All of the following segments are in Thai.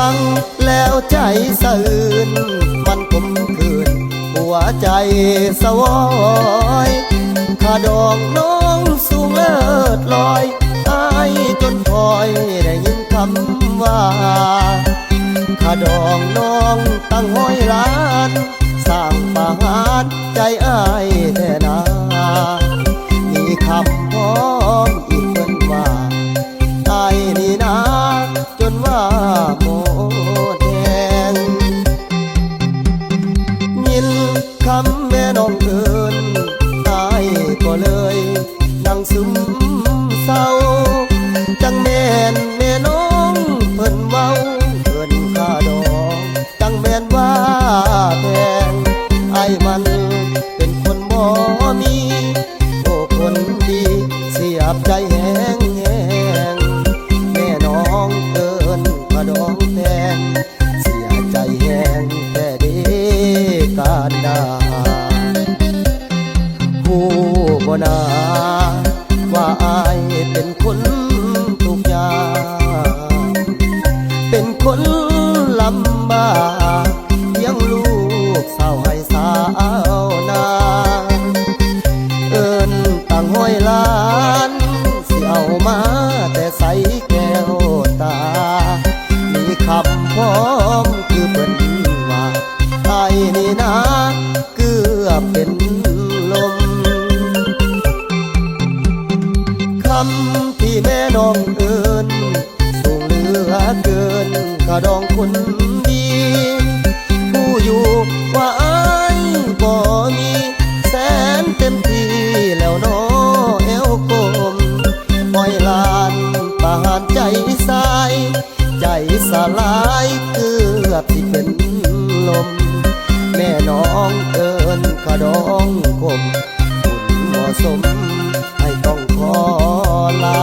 ฟังแล้วใจสะอื้นมันคมคืนหัวใจสวอยข้าดองน้องสูงเลิศลอยอายจนพลอยได้ยินคำว่าข้าดองน้องตั้งห้อยล้านสร้างปาหารใจอายแท้นามีคำพร้อมอีกเพิ่นว่าอายนี่นาจนว่าโมแดงยินคำแม่น้องเอิญอายก็เลยนั่งซึมเศร้าจังแม่นแม่น้องเพิ่นเว้าเพิ่นข้าดองจังแม่นว่าแพงไอ้มันเป็นคนบ่มีโอ้คนดีเสียบใจแห้งแห้งแม่น้องเอิญข้าดองแทนเสียใจแห้งแต่เด็กการดาผู้บ่นาว่าอายเป็นคนทุกอย่างเป็นคนลำบากเลี้ยงลูกสาวให้สาวนาเอิญตั้งห้อยล้านสิเอามาแต่ใสแก้วตามีคำพร้อมคือเพิ่นว่าไอ้นี่นะเกือบเป็นลมคำที่แม่น้องเอิญสูงเหลือเกินข้าดองคนดีผู้อยู่ว่าอายบ่มีแสนเต็มที่แล้วน้อเอวกลมปล่อยลานปานใจสายใจสลายเกือบที่เป็นลมแม่น้องเอิญข้าดองคมคุณเหมาะสมให้ต้องขอลา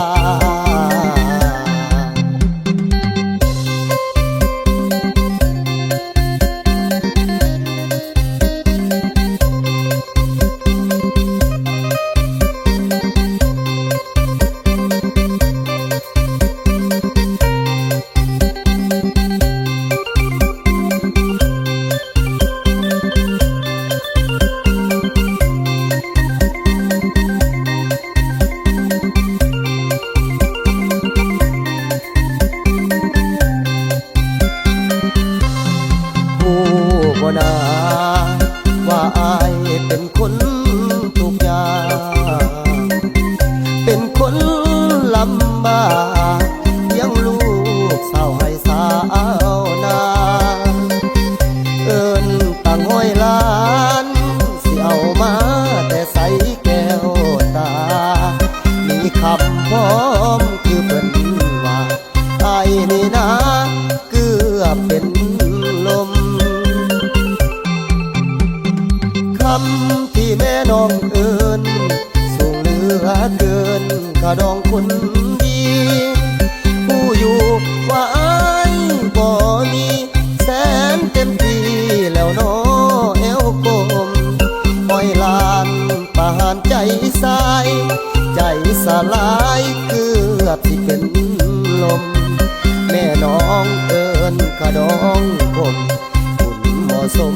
นาว่าอายเป็นคนทุกอย่างเป็นคนลำบากเลี้ยงลูกสาวให้สาวนาเอิญตั้งห้อยล้านสิเอามาแต่ใสแก้วตามีคำพร้อมคือเพิ่นว่าไอ้นี่นะเกือบเป็นลมคำที่แม่น้องเอิญสูงเหลือเกินข้าดองคนดีผู้อยู่ว่าอายบ่มีแสนเต็มที่แล้วน้อเอวกลมปล่อยลานปานใจสายใจสลายเกือบที่เป็นลมแม่น้องเอิญข้าดองคมคุณเหมาะสม